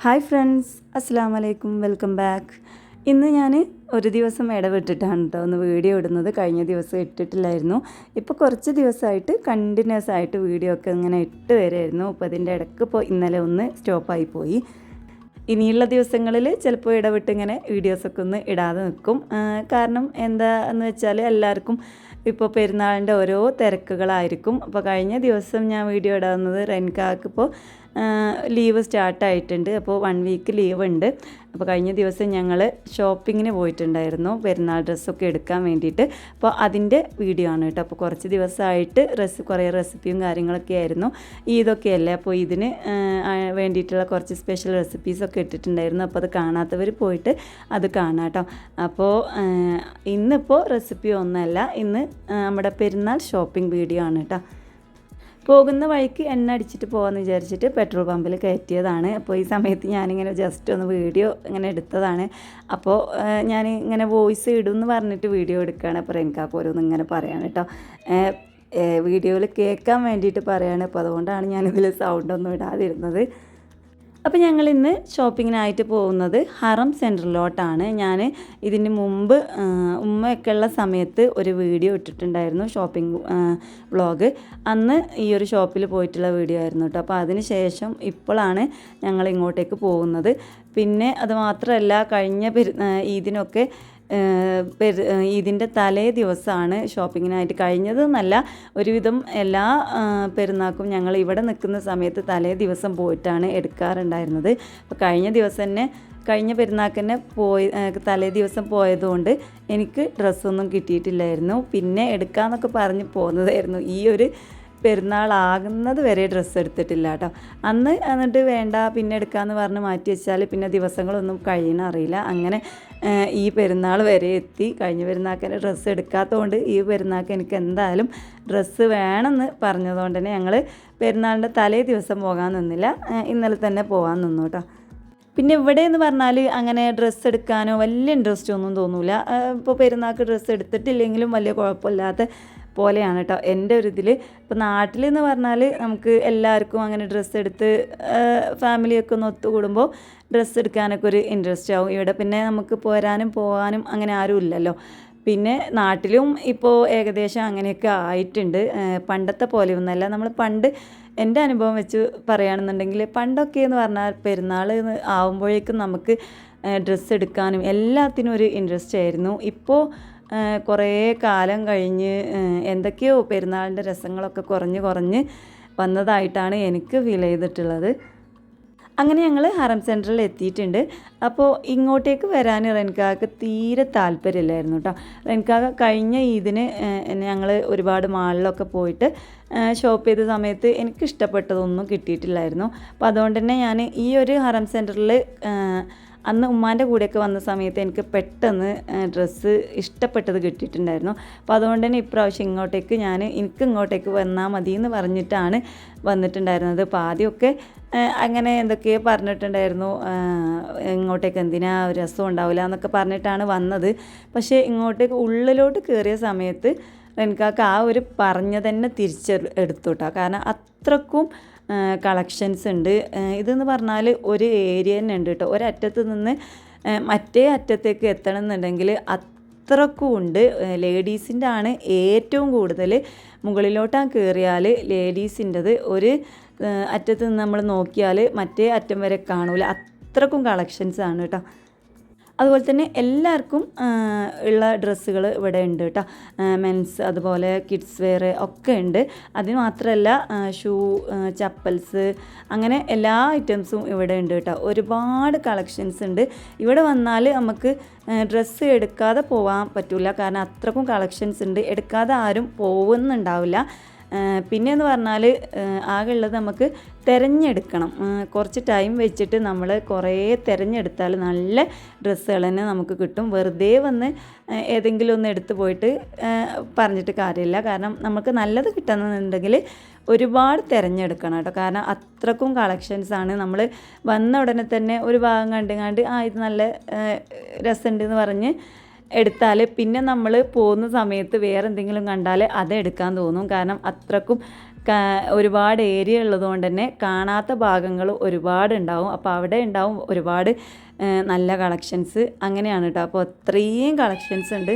Hi friends, അസ്സലാമു അലൈക്കും, welcome back. ഇന്ന് ഞാൻ ഒരു ദിവസം ഇടവിട്ടിട്ടാണ് കേട്ടോ ഒന്ന് വീഡിയോ ഇടുന്നത്. കഴിഞ്ഞ ദിവസം ഇട്ടിട്ടില്ലായിരുന്നു. ഇപ്പോൾ കുറച്ച് ദിവസമായിട്ട് കണ്ടിന്യൂസ് ആയിട്ട് വീഡിയോ ഒക്കെ ഇങ്ങനെ ഇട്ട് വരായിരുന്നു. അപ്പോൾ അതിൻ്റെ ഇടയ്ക്ക് ഇപ്പോൾ ഇന്നലെ ഒന്ന് സ്റ്റോപ്പായി പോയി. ഇനിയുള്ള ദിവസങ്ങളിൽ ചിലപ്പോൾ ഇടവിട്ട് ഇങ്ങനെ വീഡിയോസൊക്കെ ഒന്ന് ഇടാതെ നിൽക്കും. കാരണം എന്താണെന്ന് വെച്ചാൽ എല്ലാവർക്കും ഇപ്പോൾ പെരുന്നാളിൻ്റെ ഓരോ തിരക്കുകളായിരിക്കും. അപ്പോൾ കഴിഞ്ഞ ദിവസം ഞാൻ വീഡിയോ ഇടാവുന്നത് റെൻകാക്ക് ഇപ്പോൾ ലീവ് സ്റ്റാർട്ടായിട്ടുണ്ട്. അപ്പോൾ 1 വീക്ക് ലീവ് ഉണ്ട്. അപ്പോൾ കഴിഞ്ഞ ദിവസം ഞങ്ങൾ ഷോപ്പിങ്ങിന് പോയിട്ടുണ്ടായിരുന്നു പെരുന്നാൾ ഡ്രസ്സൊക്കെ എടുക്കാൻ വേണ്ടിയിട്ട്. അപ്പോൾ അതിൻ്റെ വീഡിയോ ആണ് കേട്ടോ. അപ്പോൾ കുറച്ച് ദിവസമായിട്ട് കുറേ റെസിപ്പിയും കാര്യങ്ങളൊക്കെ ആയിരുന്നു. ഇതൊക്കെ അല്ലേ, അപ്പോൾ ഇതിന് വേണ്ടിയിട്ടുള്ള കുറച്ച് സ്പെഷ്യൽ റെസിപ്പീസൊക്കെ ഇട്ടിട്ടുണ്ടായിരുന്നു. അപ്പോൾ അത് കാണാത്തവർ പോയിട്ട് അത് കാണാം കേട്ടോ. അപ്പോൾ ഇന്നിപ്പോൾ റെസിപ്പി ഒന്നല്ല, ഇന്ന് നമ്മുടെ പെരുന്നാൾ ഷോപ്പിംഗ് വീഡിയോ ആണ് കേട്ടോ. പോകുന്ന വഴിക്ക് എണ്ണ അടിച്ചിട്ട് പോകാമെന്ന് വിചാരിച്ചിട്ട് പെട്രോൾ പമ്പിൽ കയറ്റിയതാണ്. അപ്പോൾ ഈ സമയത്ത് ഞാനിങ്ങനെ ജസ്റ്റ് ഒന്ന് വീഡിയോ ഇങ്ങനെ എടുത്തതാണ്. അപ്പോൾ ഞാൻ ഇങ്ങനെ വോയിസ് ഇടുമെന്ന് പറഞ്ഞിട്ട് വീഡിയോ എടുക്കുകയാണ്. അപ്പോൾ എനിക്കാക്ക് ഓരോന്ന് ഇങ്ങനെ പറയാണ് കേട്ടോ. വീഡിയോയിൽ കേൾക്കാൻ വേണ്ടിയിട്ട് പറയാണ്. അപ്പോൾ അതുകൊണ്ടാണ് ഞാനിതിൽ സൗണ്ടൊന്നും ഇടാതിരുന്നത്. അപ്പോൾ ഞങ്ങൾ ഇന്ന് ഷോപ്പിങ്ങിനായിട്ട് പോകുന്നത് ഹറം സെൻറ്ററിലോട്ടാണ്. ഞാൻ ഇതിന് മുമ്പ് ഉമ്മയൊക്കെ ഉള്ള സമയത്ത് ഒരു വീഡിയോ ഇട്ടിട്ടുണ്ടായിരുന്നു, ഷോപ്പിംഗ് വ്ളോഗ്. അന്ന് ഈ ഒരു ഷോപ്പിൽ പോയിട്ടുള്ള വീഡിയോ ആയിരുന്നു കേട്ടോ. അപ്പോൾ അതിന് ശേഷം ഇപ്പോഴാണ് ഞങ്ങൾ ഇങ്ങോട്ടേക്ക് പോകുന്നത്. പിന്നെ അത് മാത്രമല്ല, കഴിഞ്ഞ ഇതിനൊക്കെ ഇതിൻ്റെ തലേ ദിവസമാണ് ഷോപ്പിങ്ങിനായിട്ട് കഴിഞ്ഞതെന്നല്ല, ഒരുവിധം എല്ലാ പെരുന്നാൾക്കും ഞങ്ങൾ ഇവിടെ നിൽക്കുന്ന സമയത്ത് തലേ ദിവസം പോയിട്ടാണ് എടുക്കാറുണ്ടായിരുന്നത്. അപ്പോൾ കഴിഞ്ഞ പെരുന്നാൾക്ക് തന്നെ തലേ ദിവസം പോയതുകൊണ്ട് എനിക്ക് ഡ്രസ്സൊന്നും കിട്ടിയിട്ടില്ലായിരുന്നു. പിന്നെ എടുക്കാമെന്നൊക്കെ പറഞ്ഞ് പോകുന്നതായിരുന്നു. ഈ ഒരു പെരുന്നാളാകുന്നത് വരെ ഡ്രസ്സ് എടുത്തിട്ടില്ല കേട്ടോ. അന്ന് എന്നിട്ട് വേണ്ട പിന്നെ എടുക്കാമെന്ന് പറഞ്ഞ് മാറ്റി വെച്ചാൽ പിന്നെ ദിവസങ്ങളൊന്നും കഴിയണ അറിയില്ല. അങ്ങനെ ഈ പെരുന്നാൾ വരെ എത്തി. കഴിഞ്ഞ പെരുന്നാൾക്ക് തന്നെ ഡ്രസ്സ് എടുക്കാത്തതുകൊണ്ട് ഈ പെരുന്നാൾക്ക് എനിക്ക് എന്തായാലും ഡ്രസ്സ് വേണമെന്ന് പറഞ്ഞതുകൊണ്ട് തന്നെ ഞങ്ങൾ പെരുന്നാളിൻ്റെ തലേ ദിവസം പോകാൻ നിന്നില്ല, ഇന്നലെ തന്നെ പോകാൻ നിന്നു കേട്ടോ. പിന്നെ ഇവിടെ എന്ന് പറഞ്ഞാൽ അങ്ങനെ ഡ്രസ്സ് എടുക്കാനോ വലിയ ഇൻട്രസ്റ്റ് ഒന്നും തോന്നില്ല. ഇപ്പോൾ പെരുന്നാൾക്ക് ഡ്രസ്സ് എടുത്തിട്ടില്ലെങ്കിലും വലിയ കുഴപ്പമില്ലാത്ത പോലെയാണ് കേട്ടോ എൻ്റെ ഒരു ഇതിൽ. ഇപ്പോൾ നാട്ടിലെന്ന് പറഞ്ഞാൽ നമുക്ക് എല്ലാവർക്കും അങ്ങനെ ഡ്രസ്സ് എടുത്ത് ഫാമിലിയൊക്കെ ഒന്ന് ഒത്തുകൂടുമ്പോൾ ഡ്രസ്സ് എടുക്കാനൊക്കെ ഒരു ഇൻട്രസ്റ്റ് ആവും. ഇവിടെ പിന്നെ നമുക്ക് പോകാനും അങ്ങനെ ആരും ഇല്ലല്ലോ. പിന്നെ നാട്ടിലും ഇപ്പോൾ ഏകദേശം അങ്ങനെയൊക്കെ ആയിട്ടുണ്ട്. പണ്ടത്തെ പോലെയൊന്നുമല്ല. നമ്മൾ പണ്ട് എൻ്റെ അനുഭവം വെച്ച് പറയുകയാണെന്നുണ്ടെങ്കിൽ പണ്ടൊക്കെ എന്ന് പറഞ്ഞാൽ പെരുന്നാൾ ആവുമ്പോഴേക്കും നമുക്ക് ഡ്രസ്സ് എടുക്കാനും എല്ലാത്തിനും ഒരു ഇൻട്രസ്റ്റ് ആയിരുന്നു. ഇപ്പോൾ കുറേ കാലം കഴിഞ്ഞ് എന്തൊക്കെയോ പെരുന്നാളിൻ്റെ രസങ്ങളൊക്കെ കുറഞ്ഞ് വന്നതായിട്ടാണ് എനിക്ക് ഫീൽ ചെയ്തിട്ടുള്ളത്. അങ്ങനെ ഞങ്ങൾ ഹറം സെൻറ്ററിൽ എത്തിയിട്ടുണ്ട്. അപ്പോൾ ഇങ്ങോട്ടേക്ക് വരാൻ റെൻകാക്ക് തീരെ താല്പര്യമില്ലായിരുന്നു കേട്ടോ. റെൻകാക്ക കഴിഞ്ഞ ഇതിന് ഞങ്ങൾ ഒരുപാട് മാളിലൊക്കെ പോയിട്ട് ഷോപ്പ് ചെയ്ത സമയത്ത് എനിക്ക് ഇഷ്ടപ്പെട്ടതൊന്നും കിട്ടിയിട്ടില്ലായിരുന്നു. അപ്പോൾ അതുകൊണ്ട് തന്നെ ഞാൻ ഈ ഒരു ഹറം സെൻറ്ററിൽ അന്ന് ഉമ്മാൻ്റെ കൂടെയൊക്കെ വന്ന സമയത്ത് എനിക്ക് പെട്ടെന്ന് ഡ്രസ്സ് ഇഷ്ടപ്പെട്ടത് കിട്ടിയിട്ടുണ്ടായിരുന്നു. അപ്പോൾ അതുകൊണ്ട് തന്നെ ഇപ്രാവശ്യം എനിക്ക് ഇങ്ങോട്ടേക്ക് വന്നാൽ മതി എന്ന് പറഞ്ഞിട്ടാണ് വന്നിട്ടുണ്ടായിരുന്നത്. അപ്പോൾ ആദ്യമൊക്കെ അങ്ങനെ എന്തൊക്കെയോ പറഞ്ഞിട്ടുണ്ടായിരുന്നു, ഇങ്ങോട്ടേക്ക് എന്തിനാ ഒരു രസം ഉണ്ടാവില്ല എന്നൊക്കെ പറഞ്ഞിട്ടാണ് വന്നത്. പക്ഷേ ഇങ്ങോട്ടേക്ക് ഉള്ളിലോട്ട് കയറിയ സമയത്ത് എനിക്കാക്ക് ആ ഒരു തന്നെ തിരിച്ചെടുത്തു കേട്ടോ. കാരണം അത്രക്കും കളക്ഷൻസ് ഉണ്ട്. ഇതെന്ന് പറഞ്ഞാൽ ഒരു ഏരിയ തന്നെ ഉണ്ട് കേട്ടോ. ഒരറ്റത്ത് നിന്ന് മറ്റേ അറ്റത്തേക്ക് എത്തണം എന്നുണ്ടെങ്കിൽ അത്രക്കും ഉണ്ട്. ലേഡീസിൻ്റെ ആണ് ഏറ്റവും കൂടുതൽ. മുകളിലോട്ടാണ് കയറിയാൽ ലേഡീസിൻ്റെത് ഒരു അറ്റത്ത് നിന്ന് നമ്മൾ നോക്കിയാൽ മറ്റേ അറ്റം വരെ കാണൂല, അത്രക്കും കളക്ഷൻസ് ആണ് കേട്ടോ. അതുപോലെ തന്നെ എല്ലാവർക്കും ഉള്ള ഡ്രസ്സുകൾ ഇവിടെ ഉണ്ട് കേട്ടോ. മെൻസ് അതുപോലെ കിഡ്സ് വെയർ ഒക്കെ ഉണ്ട്. അതിന് മാത്രമല്ല ഷൂ, ചപ്പൽസ്, അങ്ങനെ എല്ലാ ഐറ്റംസും ഇവിടെ ഉണ്ട് കേട്ടോ. ഒരുപാട് കളക്ഷൻസ് ഉണ്ട്. ഇവിടെ വന്നാൽ നമുക്ക് ഡ്രസ്സ് എടുക്കാതെ പോകാൻ പറ്റില്ല, കാരണം അത്രക്കും കളക്ഷൻസ് ഉണ്ട്. എടുക്കാതെ ആരും പോകുന്നുണ്ടാവില്ല. പിന്നെയെന്ന് പറഞ്ഞാൽ ആകെ ഉള്ളത് നമുക്ക് തിരഞ്ഞെടുക്കണം. കുറച്ച് ടൈം വെച്ചിട്ട് നമ്മൾ കുറേ തിരഞ്ഞെടുത്താൽ നല്ല ഡ്രസ്സുകൾ തന്നെ നമുക്ക് കിട്ടും. വെറുതെ വന്ന് ഏതെങ്കിലും ഒന്ന് എടുത്ത് പോയിട്ട് പറഞ്ഞിട്ട് കാര്യമില്ല. കാരണം നമുക്ക് നല്ലത് കിട്ടണമെന്നുണ്ടെങ്കിൽ ഒരുപാട് തിരഞ്ഞെടുക്കണം കേട്ടോ. കാരണം അത്രക്കും കളക്ഷൻസാണ്. നമ്മൾ വന്ന ഉടനെ തന്നെ ഒരു ഭാഗം കണ്ടുകൊണ്ട് ഇത് നല്ല രസമുണ്ടെന്ന് പറഞ്ഞ് എടുത്താൽ പിന്നെ നമ്മൾ പോകുന്ന സമയത്ത് വേറെ എന്തെങ്കിലും കണ്ടാൽ അത് എടുക്കാൻ തോന്നും. കാരണം അത്രക്കും ഒരുപാട് ഏരിയ ഉള്ളതുകൊണ്ട് തന്നെ കാണാത്ത ഭാഗങ്ങൾ ഒരുപാട് ഉണ്ടാവും. അപ്പോൾ അവിടെ ഉണ്ടാവും ഒരുപാട് നല്ല കളക്ഷൻസ്. അങ്ങനെയാണ് കേട്ടോ. അപ്പോൾ അത്രയും കളക്ഷൻസ് ഉണ്ട്.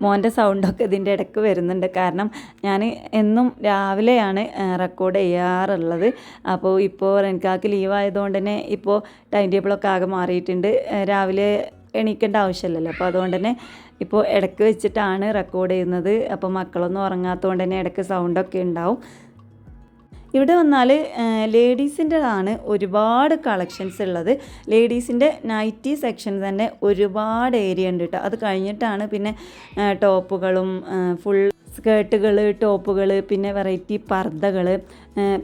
മോൻ്റെ സൗണ്ടൊക്കെ ഇതിൻ്റെ ഇടയ്ക്ക് വരുന്നുണ്ട്. കാരണം ഞാൻ എന്നും രാവിലെയാണ് റെക്കോർഡ് ചെയ്യാറുള്ളത്. അപ്പോൾ ഇപ്പോൾ റെൻകാക്ക് ലീവായതുകൊണ്ട് തന്നെ ഇപ്പോൾ ടൈം ടേബിളൊക്കെ ആകെ മാറിയിട്ടുണ്ട്. രാവിലെ എണീക്കേണ്ട ആവശ്യമില്ലല്ലോ. അപ്പോൾ അതുകൊണ്ട് തന്നെ ഇപ്പോൾ ഇടയ്ക്ക് വെച്ചിട്ടാണ് റെക്കോർഡ് ചെയ്യുന്നത്. അപ്പോൾ മക്കളൊന്നും ഉറങ്ങാത്തതുകൊണ്ട് തന്നെ ഇടയ്ക്ക് സൗണ്ടൊക്കെ ഉണ്ടാവും. ഇവിടെ വന്നാൽ ലേഡീസിൻ്റെതാണ് ഒരുപാട് കളക്ഷൻസ് ഉള്ളത്. ലേഡീസിൻ്റെ നൈറ്റി സെക്ഷൻ തന്നെ ഒരുപാട് ഏരിയ ഉണ്ട് കേട്ടോ. അത് കഴിഞ്ഞിട്ടാണ് പിന്നെ ടോപ്പുകളും ഫുൾ സ്കേർട്ടുകൾ, ടോപ്പുകൾ, പിന്നെ വെറൈറ്റി പർദ്ദകൾ,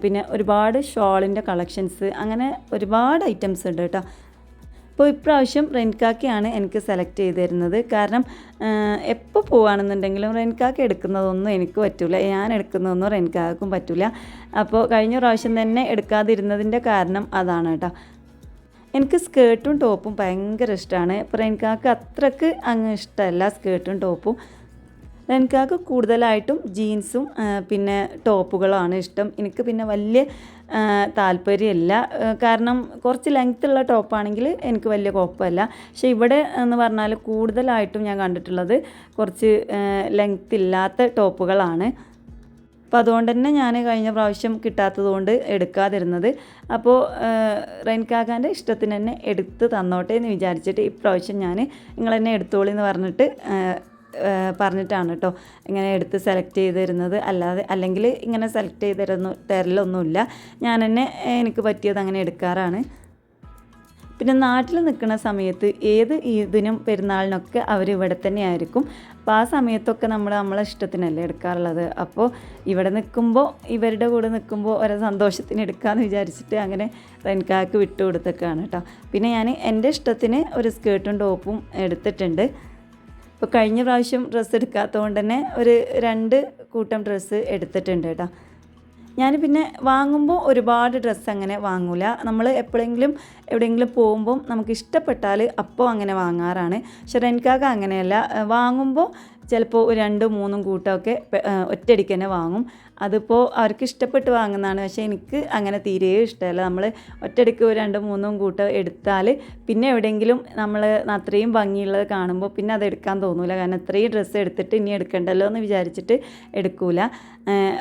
പിന്നെ ഒരുപാട് ഷോളിൻ്റെ കളക്ഷൻസ്, അങ്ങനെ ഒരുപാട് ഐറ്റംസ് ഉണ്ട് കേട്ടോ. അപ്പോൾ ഇപ്രാവശ്യം റെൻകാക്കയാണ് എനിക്ക് സെലക്ട് ചെയ്ത് തരുന്നത്. കാരണം എപ്പോൾ പോവുകയാണെന്നുണ്ടെങ്കിലും റെൻകാക്ക എടുക്കുന്നതൊന്നും എനിക്ക് പറ്റില്ല, ഞാൻ എടുക്കുന്നതൊന്നും റെൻകാക്കും പറ്റില്ല. അപ്പോൾ കഴിഞ്ഞ പ്രാവശ്യം തന്നെ എടുക്കാതിരുന്നതിൻ്റെ കാരണം അതാണ് കേട്ടോ. എനിക്ക് സ്കേർട്ടും ടോപ്പും ഭയങ്കര ഇഷ്ടമാണ്. ഇപ്പോൾ റെൻകാക്ക് അത്രക്ക് അങ്ങ് ഇഷ്ടമല്ല സ്കേർട്ടും ടോപ്പും. റെൻകാക്ക് കൂടുതലായിട്ടും ജീൻസും പിന്നെ ടോപ്പുകളാണ് ഇഷ്ടം. എനിക്ക് പിന്നെ വലിയ താല്പര്യമില്ല. കാരണം കുറച്ച് ലെങ്ത്തുള്ള ടോപ്പാണെങ്കിൽ എനിക്ക് വലിയ കുഴപ്പമില്ല. പക്ഷേ ഇവിടെ എന്ന് പറഞ്ഞാൽ കൂടുതലായിട്ടും ഞാൻ കണ്ടിട്ടുള്ളത് കുറച്ച് ലെങ്ത്ത് ഇല്ലാത്ത ടോപ്പുകളാണ്. അപ്പോൾ അതുകൊണ്ട് തന്നെ ഞാൻ കഴിഞ്ഞ പ്രാവശ്യം കിട്ടാത്തത് കൊണ്ട് എടുക്കാതിരുന്നത്. അപ്പോൾ റെൻകാക്കാൻ്റെ ഇഷ്ടത്തിന് തന്നെ എടുത്ത് തന്നോട്ടെ എന്ന് വിചാരിച്ചിട്ട് ഇപ്രാവശ്യം ഞാൻ നിങ്ങൾ തന്നെ എടുത്തോളി എന്ന് പറഞ്ഞിട്ടാണ് കേട്ടോ ഇങ്ങനെ എടുത്ത് സെലക്ട് ചെയ്ത് തരുന്നത്. അല്ലെങ്കിൽ ഇങ്ങനെ സെലക്ട് ചെയ്ത് തരലൊന്നുമില്ല. ഞാൻ തന്നെ എനിക്ക് പറ്റിയത് അങ്ങനെ എടുക്കാറാണ്. പിന്നെ നാട്ടിൽ നിൽക്കുന്ന സമയത്ത് ഏത് ഇതിനും പെരുന്നാളിനൊക്കെ അവർ ഇവിടെ തന്നെ ആയിരിക്കും. അപ്പോൾ ആ സമയത്തൊക്കെ നമ്മളെ ഇഷ്ടത്തിനല്ലേ എടുക്കാറുള്ളത്. അപ്പോൾ ഇവിടെ നിൽക്കുമ്പോൾ ഇവരുടെ കൂടെ നിൽക്കുമ്പോൾ ഒരു സന്തോഷത്തിന് എടുക്കാമെന്ന് വിചാരിച്ചിട്ട് അങ്ങനെ റെൻകാക്ക് വിട്ടു കൊടുത്തൊക്കെയാണ് കേട്ടോ. പിന്നെ ഞാൻ എൻ്റെ ഇഷ്ടത്തിന് ഒരു സ്കേർട്ടും ടോപ്പും എടുത്തിട്ടുണ്ട്. ഇപ്പോൾ കഴിഞ്ഞ പ്രാവശ്യം ഡ്രസ്സ് എടുക്കാത്തതുകൊണ്ട് തന്നെ ഒരു 2 കൂട്ടം ഡ്രസ്സ് എടുത്തിട്ടുണ്ട് കേട്ടോ. ഞാൻ പിന്നെ വാങ്ങുമ്പോൾ ഒരുപാട് ഡ്രസ്സ് അങ്ങനെ വാങ്ങൂല. നമ്മൾ എപ്പോഴെങ്കിലും എവിടെയെങ്കിലും പോകുമ്പം നമുക്ക് ഇഷ്ടപ്പെട്ടാൽ അപ്പോൾ അങ്ങനെ വാങ്ങാറാണ്. പക്ഷെ റെൻകാക്ക അങ്ങനെയല്ല. വാങ്ങുമ്പോൾ ചിലപ്പോൾ 2-3 കൂട്ടമൊക്കെ ഒറ്റയടിക്ക് തന്നെ വാങ്ങും. അതിപ്പോൾ അവർക്ക് ഇഷ്ടപ്പെട്ട് വാങ്ങുന്നതാണ്. പക്ഷേ എനിക്ക് അങ്ങനെ തീരെ ഇഷ്ടമല്ല. നമ്മൾ ഒറ്റയടിക്ക് 2-3 കൂട്ടം എടുത്താൽ പിന്നെ എവിടെയെങ്കിലും നമ്മൾ അത്രയും ഭംഗിയുള്ളത് കാണുമ്പോൾ പിന്നെ അത് എടുക്കാൻ തോന്നില്ല. കാരണം അത്രയും ഡ്രസ്സ് എടുത്തിട്ട് ഇനി എടുക്കണ്ടല്ലോ എന്ന് വിചാരിച്ചിട്ട് എടുക്കൂല.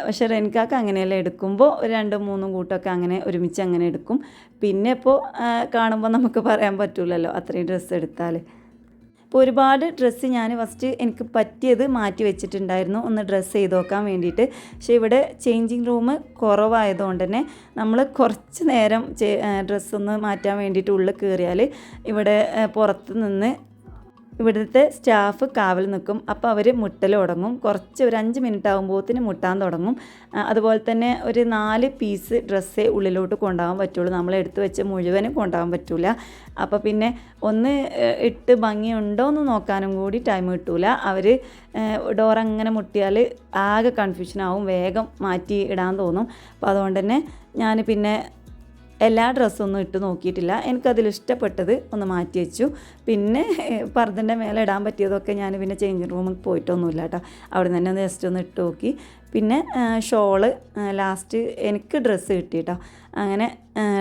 പക്ഷേ റെൻകാക്ക അങ്ങനെയല്ല. എടുക്കുമ്പോൾ 2-3 കൂട്ടമൊക്കെ അങ്ങനെ ഒരുമിച്ച് അങ്ങനെ എടുക്കും. പിന്നെ ഇപ്പോൾ കാണുമ്പോൾ നമുക്ക് പറയാൻ പറ്റില്ലല്ലോ അത്രയും ഡ്രസ്സ് എടുത്താൽ. അപ്പോൾ ഒരുപാട് ഡ്രസ്സ് ഞാൻ ഫസ്റ്റ് എനിക്ക് പറ്റിയത് മാറ്റി വെച്ചിട്ടുണ്ടായിരുന്നു ഒന്ന് ഡ്രസ്സ് ചെയ്ത് നോക്കാൻ വേണ്ടിയിട്ട്. പക്ഷേ ഇവിടെ ചേഞ്ചിങ് റൂം കുറവായതുകൊണ്ട് തന്നെ നമ്മൾ കുറച്ച് നേരം ഡ്രസ്സൊന്ന് മാറ്റാൻ വേണ്ടിയിട്ട് ഉള്ളിൽ കയറിയാൽ ഇവിടെ പുറത്ത് നിന്ന് ഇവിടുത്തെ സ്റ്റാഫ് കാവൽ നിൽക്കും. അപ്പോൾ അവർ മുട്ടൽ തുടങ്ങും. കുറച്ച് ഒരു 5 മിനിറ്റ് ആകുമ്പോഴത്തേന് മുട്ടാൻ തുടങ്ങും. അതുപോലെ തന്നെ ഒരു 4 പീസ് ഡ്രസ്സേ ഉള്ളിലോട്ട് കൊണ്ടുപോകാൻ പറ്റുള്ളൂ. നമ്മൾ എടുത്ത് വെച്ച് മുഴുവനും കൊണ്ടുപോകാൻ പറ്റില്ല. അപ്പോൾ പിന്നെ ഒന്ന് ഇട്ട് ഭംഗിയുണ്ടോ എന്ന് നോക്കാനും കൂടി ടൈം കിട്ടൂല. അവർ ഡോർ അങ്ങനെ മുട്ടിയാൽ ആകെ കൺഫ്യൂഷനാവും. വേഗം മാറ്റി ഇടാൻ തോന്നും. അപ്പോൾ അതുകൊണ്ട് തന്നെ ഞാൻ പിന്നെ എല്ലാ ഡ്രസ്സൊന്നും ഇട്ട് നോക്കിയിട്ടില്ല. എനിക്കതിലിഷ്ടപ്പെട്ടത് ഒന്ന് മാറ്റി വെച്ചു. പിന്നെ പർദ്ദൻ്റെ മേലെ ഇടാൻ പറ്റിയതൊക്കെ ഞാൻ പിന്നെ ചേഞ്ചിങ് റൂമിൽ പോയിട്ടൊന്നുമില്ല കേട്ടോ. അവിടെ തന്നെ ഒന്ന് ജസ്റ്റ് ഒന്ന് ഇട്ട് നോക്കി. പിന്നെ ഷോള് ലാസ്റ്റ് എനിക്ക് ഡ്രസ്സ് കിട്ടി കേട്ടോ. അങ്ങനെ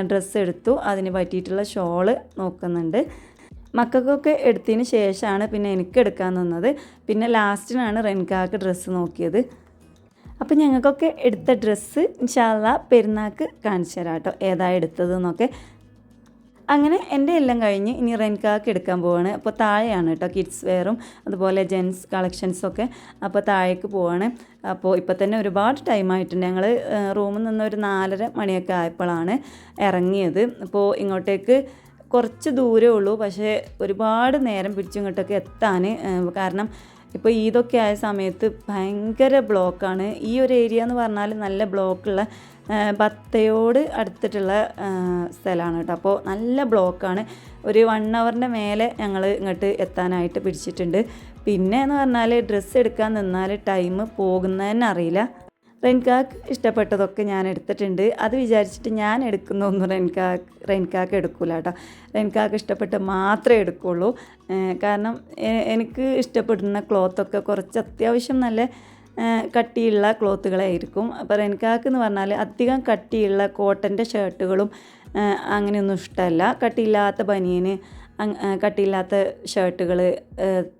ഡ്രസ്സ് എടുത്തു. അതിന് പറ്റിയിട്ടുള്ള ഷോള് നോക്കുന്നുണ്ട്. മക്കൾക്കൊക്കെ എടുത്തതിന് ശേഷമാണ് പിന്നെ എനിക്ക് എടുക്കാൻ നിന്നത്. പിന്നെ ലാസ്റ്റിനാണ് റെൻകാക്ക് ഡ്രസ്സ് നോക്കിയത്. അപ്പോൾ ഞങ്ങൾക്കൊക്കെ എടുത്ത ഡ്രസ്സ് ഇൻഷാ അല്ലാ പെരുന്നാൾക്ക് കാണിച്ചു തരാം കേട്ടോ ഏതാ എടുത്തതെന്നൊക്കെ. അങ്ങനെ എൻ്റെ എല്ലാം കഴിഞ്ഞ് ഇനി റെൻകാക്ക് എടുക്കാൻ പോവാണ്. അപ്പോൾ താഴെയാണ് കേട്ടോ കിഡ്സ് വെയറും അതുപോലെ ജെൻസ് കളക്ഷൻസൊക്കെ. അപ്പോൾ താഴേക്ക് പോവാണ്. അപ്പോൾ ഇപ്പോൾ തന്നെ ഒരുപാട് ടൈം ആയിട്ടുണ്ട്. ഞങ്ങൾ റൂമിൽ നിന്ന് ഒരു 4:30 മണിയൊക്കെ ആയപ്പോഴാണ് ഇറങ്ങിയത്. അപ്പോൾ ഇങ്ങോട്ടേക്ക് കുറച്ച് ദൂരമേ ഉള്ളൂ. പക്ഷേ ഒരുപാട് നേരം പിടിച്ചു ഇങ്ങോട്ടൊക്കെ എത്താൻ. കാരണം ഇപ്പോൾ ഈദൊക്കെ ആയ സമയത്ത് ഭയങ്കര ബ്ലോക്കാണ്. ഈ ഒരു ഏരിയ എന്ന് പറഞ്ഞാൽ നല്ല ബ്ലോക്കുള്ള ബത്തയോട് അടുത്തിട്ടുള്ള സ്ഥലമാണ് കേട്ടോ. അപ്പോൾ നല്ല ബ്ലോക്കാണ്. ഒരു 1 ഹവറിൻ്റെ മേലെ ഞങ്ങൾ ഇങ്ങോട്ട് എത്താനായിട്ട് പിടിച്ചിട്ടുണ്ട്. പിന്നെ എന്ന് പറഞ്ഞാൽ ഡ്രസ്സ് എടുക്കാൻ നിന്നാൽ ടൈം പോകുന്നതന്നെ അറിയില്ല. റെൻകാക്ക് ഇഷ്ടപ്പെട്ടതൊക്കെ ഞാൻ എടുത്തിട്ടുണ്ട്. അത് വിചാരിച്ചിട്ട് ഞാൻ എടുക്കുന്നൊന്നും റെൻകാക്ക് എടുക്കില്ല കേട്ടോ. റെൻകാക്ക് ഇഷ്ടപ്പെട്ട് മാത്രമേ എടുക്കുകയുള്ളൂ. കാരണം എനിക്ക് ഇഷ്ടപ്പെടുന്ന ക്ലോത്തൊക്കെ കുറച്ച് അത്യാവശ്യം നല്ല കട്ടിയുള്ള ക്ലോത്തുകളായിരിക്കും. അപ്പോൾ റെൻകാക്ക് എന്ന് പറഞ്ഞാൽ അധികം കട്ടിയുള്ള കോട്ടൻ്റെ ഷർട്ടുകളും അങ്ങനെയൊന്നും ഇഷ്ടമല്ല. കട്ടിയില്ലാത്ത ബനിയന്, കട്ടിയില്ലാത്ത ഷർട്ടുകൾ,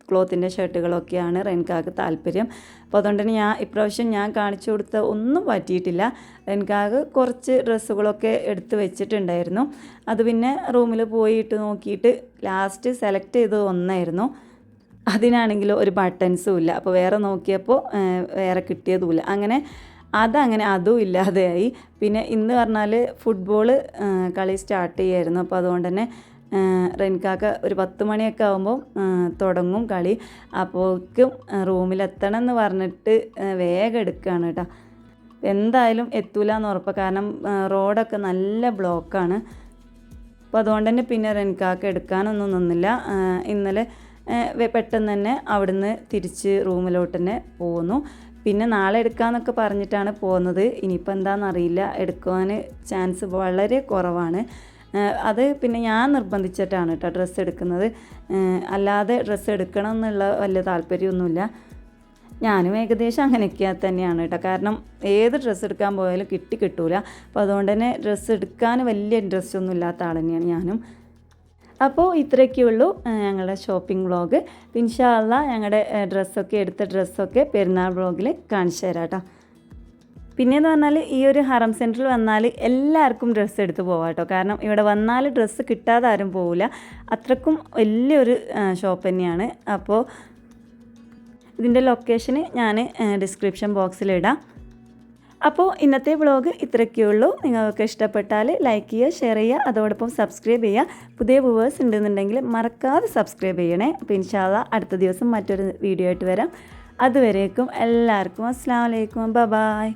ക്ലോത്തിൻ്റെ ഷർട്ടുകളൊക്കെയാണ് റെൻകാക്ക് താല്പര്യം. അപ്പോൾ അതുകൊണ്ട് തന്നെ ഇപ്രാവശ്യം ഞാൻ കാണിച്ചു കൊടുത്ത ഒന്നും പറ്റിയിട്ടില്ല. റെൻകാക്ക് കുറച്ച് ഡ്രസ്സുകളൊക്കെ എടുത്ത് വെച്ചിട്ടുണ്ടായിരുന്നു. അത് പിന്നെ റൂമിൽ പോയിട്ട് നോക്കിയിട്ട് ലാസ്റ്റ് സെലക്ട് ചെയ്തത് ഒന്നായിരുന്നു. അതിനാണെങ്കിലും ഒരു ബട്ടൺസും ഇല്ല. അപ്പോൾ വേറെ നോക്കിയപ്പോൾ വേറെ കിട്ടിയതുമില്ല. അങ്ങനെ അതും ഇല്ലാതെയായി. പിന്നെ ഇന്ന് പറഞ്ഞാൽ ഫുട്ബോൾ കളി സ്റ്റാർട്ട് ചെയ്യായിരുന്നു. അപ്പോൾ അതുകൊണ്ട് തന്നെ റെൻകാക്ക ഒരു 10 മണിയൊക്കെ ആകുമ്പോൾ തുടങ്ങും കളി. അപ്പോഴേക്കും റൂമിലെത്തണം എന്ന് പറഞ്ഞിട്ട് വേഗം എടുക്കുകയാണ് കേട്ടോ. എന്തായാലും എത്തൂല എന്ന് ഉറപ്പാണ്. കാരണം റോഡൊക്കെ നല്ല ബ്ലോക്കാണ്. അപ്പോൾ അതുകൊണ്ട് തന്നെ പിന്നെ റെൻകാക്ക എടുക്കാനൊന്നും നിന്നില്ല. ഇന്നലെ പെട്ടെന്ന് തന്നെ അവിടുന്ന് തിരിച്ച് റൂമിലോട്ട് തന്നെ പോന്നു. പിന്നെ നാളെ എടുക്കാമെന്നൊക്കെ പറഞ്ഞിട്ടാണ് പോകുന്നത്. ഇനിയിപ്പോൾ എന്താണെന്നറിയില്ല, എടുക്കുവാൻ ചാൻസ് വളരെ കുറവാണ്. അത് പിന്നെ ഞാൻ നിർബന്ധിച്ചിട്ടാണ് കേട്ടോ ഡ്രസ്സ് എടുക്കുന്നത്. അല്ലാതെ ഡ്രസ്സ് എടുക്കണം എന്നുള്ള വലിയ താല്പര്യമൊന്നുമില്ല. ഞാനും ഏകദേശം അങ്ങനെയൊക്കെ തന്നെയാണ് കേട്ടോ. കാരണം ഏത് ഡ്രസ്സ് എടുക്കാൻ പോയാലും കിട്ടൂല. അപ്പോൾ അതുകൊണ്ട് തന്നെ ഡ്രസ്സ് എടുക്കാൻ വലിയ ഇൻട്രസ്റ്റ് ഒന്നും ഇല്ലാത്ത ആൾ തന്നെയാണ് ഞാനും. അപ്പോൾ ഇത്രയൊക്കെയുള്ളൂ ഞങ്ങളുടെ ഷോപ്പിംഗ് വ്ളോഗ്. ഇൻഷാ അല്ലാഹ് ഞങ്ങളുടെ എടുത്ത ഡ്രസ്സൊക്കെ പെരുന്നാൾ വ്ളോഗിൽ കാണിച്ചു തരാം കേട്ടോ. പിന്നെയെന്ന് പറഞ്ഞാൽ ഈ ഒരു ഹറം സെൻറ്ററിൽ വന്നാൽ എല്ലാവർക്കും ഡ്രസ്സ് എടുത്ത് പോവാം കേട്ടോ. കാരണം ഇവിടെ വന്നാൽ ഡ്രസ്സ് കിട്ടാതെ ആരും പോവില്ല. അത്രക്കും വലിയൊരു ഷോപ്പ് തന്നെയാണ്. അപ്പോൾ ഇതിൻ്റെ ലൊക്കേഷന് ഞാൻ ഡിസ്ക്രിപ്ഷൻ ബോക്സിലിടാം. അപ്പോൾ ഇന്നത്തെ വ്ളോഗ് ഇത്രയൊക്കെയുള്ളൂ. നിങ്ങൾക്ക് ഇഷ്ടപ്പെട്ടാൽ ലൈക്ക് ചെയ്യുക, ഷെയർ ചെയ്യുക, അതോടൊപ്പം സബ്സ്ക്രൈബ് ചെയ്യുക. പുതിയ വ്യൂവേഴ്സ് ഉണ്ടെന്നുണ്ടെങ്കിൽ മറക്കാതെ സബ്സ്ക്രൈബ് ചെയ്യണേ. അപ്പോൾ ഇൻഷാ അല്ലാഹ് അടുത്ത ദിവസം മറ്റൊരു വീഡിയോ ആയിട്ട് വരാം. അതുവരേക്കും എല്ലാവർക്കും അസ്സലാമു അലൈക്കും, ബൈ.